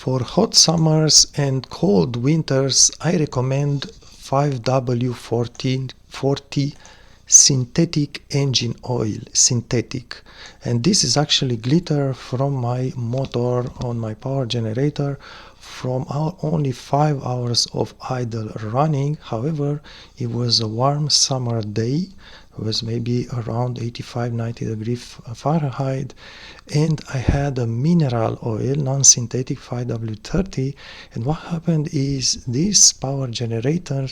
For hot summers and cold winters, I recommend 5W1440 synthetic engine oil, synthetic. And this is actually glitter from my motor on my power generator from only 5 hours of idle running. However, it was a warm summer day. It was maybe around 85-90 degrees Fahrenheit, and I had a mineral oil, non-synthetic 5W30. And what happened is this power generator,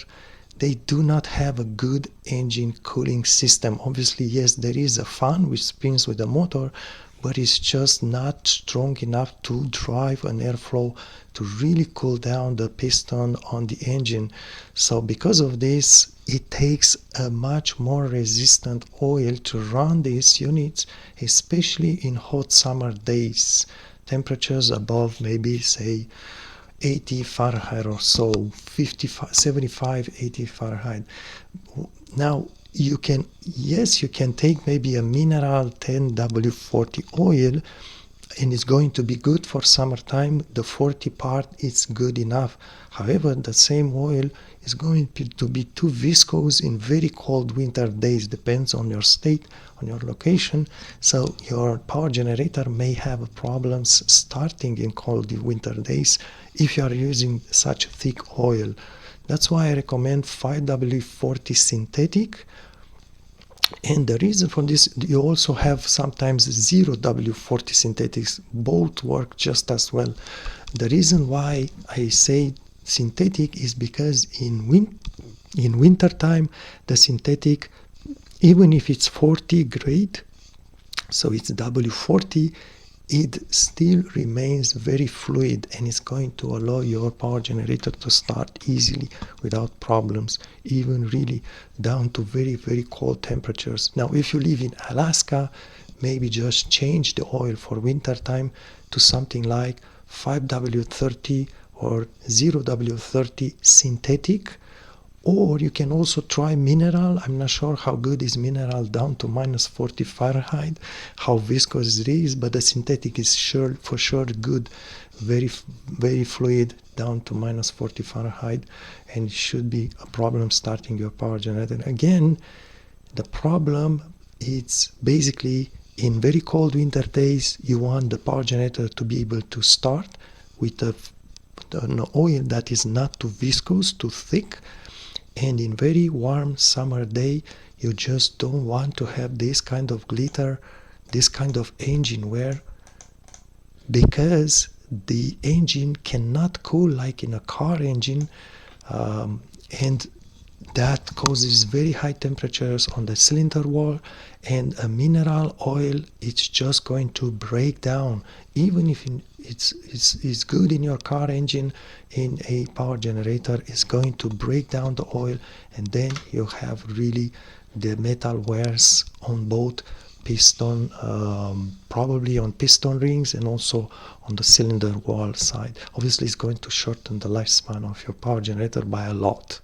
they do not have a good engine cooling system. Obviously, yes, there is a fan which spins with the motor, but it's just not strong enough to drive an airflow to really cool down the piston on the engine. So because of this, it takes a much more resistant oil to run these units, especially in hot summer days, temperatures above maybe say 80 Fahrenheit or so, 55, 75, 80 Fahrenheit. Now, you can take maybe a mineral 10W40 oil, and it's going to be good for summertime. The 40 part is good enough. However, the same oil is going to be too viscous in very cold winter days. Depends on your state, on your location. So your power generator may have problems starting in cold winter days if you are using such thick oil. That's why I recommend 5W40 synthetic. And the reason for this, you also have sometimes 0W40 synthetics. Both work just as well. The reason why I say synthetic is because in winter time, the synthetic, even if it's 40 grade, so it's W40, it still remains very fluid, and it's going to allow your power generator to start easily without problems, even really down to very, very cold temperatures. Now, if you live in Alaska, maybe just change the oil for winter time to something like 5W30 or 0W30 synthetic. Or you can also try mineral. I'm not sure how good is mineral down to minus 40 Fahrenheit, how viscous it is, but the synthetic is for sure good, very, very fluid down to minus 40 Fahrenheit, and it should be a problem starting your power generator. Again, the problem is basically in very cold winter days, you want the power generator to be able to start with an oil that is not too viscous, too thick. And in very warm summer day, you just don't want to have this kind of glitter, this kind of engine wear, because the engine cannot cool like in a car engine, and that causes very high temperatures on the cylinder wall, and a mineral oil, it's just going to break down. Even if it's good in your car engine, in a power generator, it's going to break down the oil, and then you have really the metal wears on both piston, probably on piston rings and also on the cylinder wall side. Obviously, it's going to shorten the lifespan of your power generator by a lot,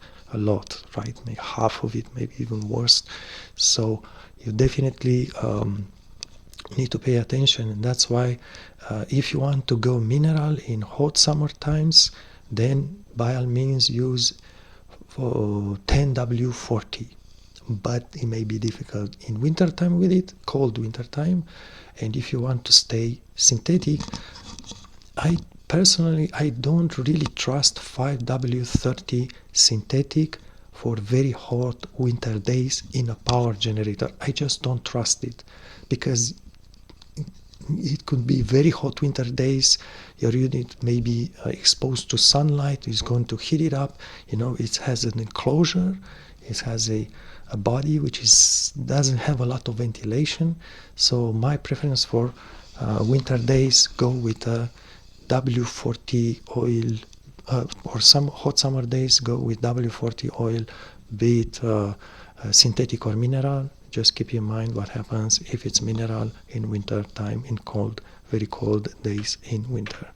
right? Maybe half of it, maybe even worse. So you definitely need to pay attention, and that's why if you want to go mineral in hot summer times, then by all means use 10W40. But it may be difficult in winter time with it, cold winter time. And if you want to stay synthetic, I don't really trust 5W30 synthetic for very hot winter days in a power generator. I just don't trust it, because it could be very hot winter days. Your unit may be exposed to sunlight, it's going to heat it up. It has an enclosure, it has a body which doesn't have a lot of ventilation. So my preference for winter days, go with a W40 oil, or some hot summer days, go with W40 oil, be it synthetic or mineral. Just keep in mind what happens if it's mineral in winter time, in cold, very cold days in winter.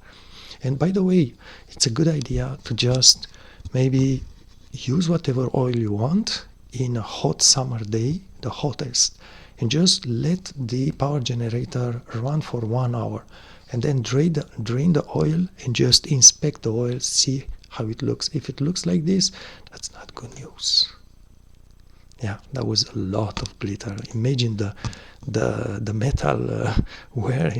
And by the way, it's a good idea to just maybe use whatever oil you want in a hot summer day, the hottest, and just let the power generator run for 1 hour. and then drain the oil and just inspect the oil, see how it looks. If it looks like this, that's not good news. Yeah, that was a lot of glitter. Imagine the metal wear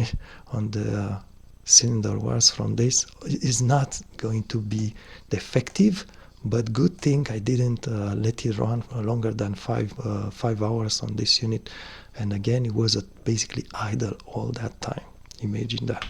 on the cylinder was from this is not going to be defective, but good thing I didn't let it run longer than 5 hours on this unit, and again it was basically idle all that time. Imagine that.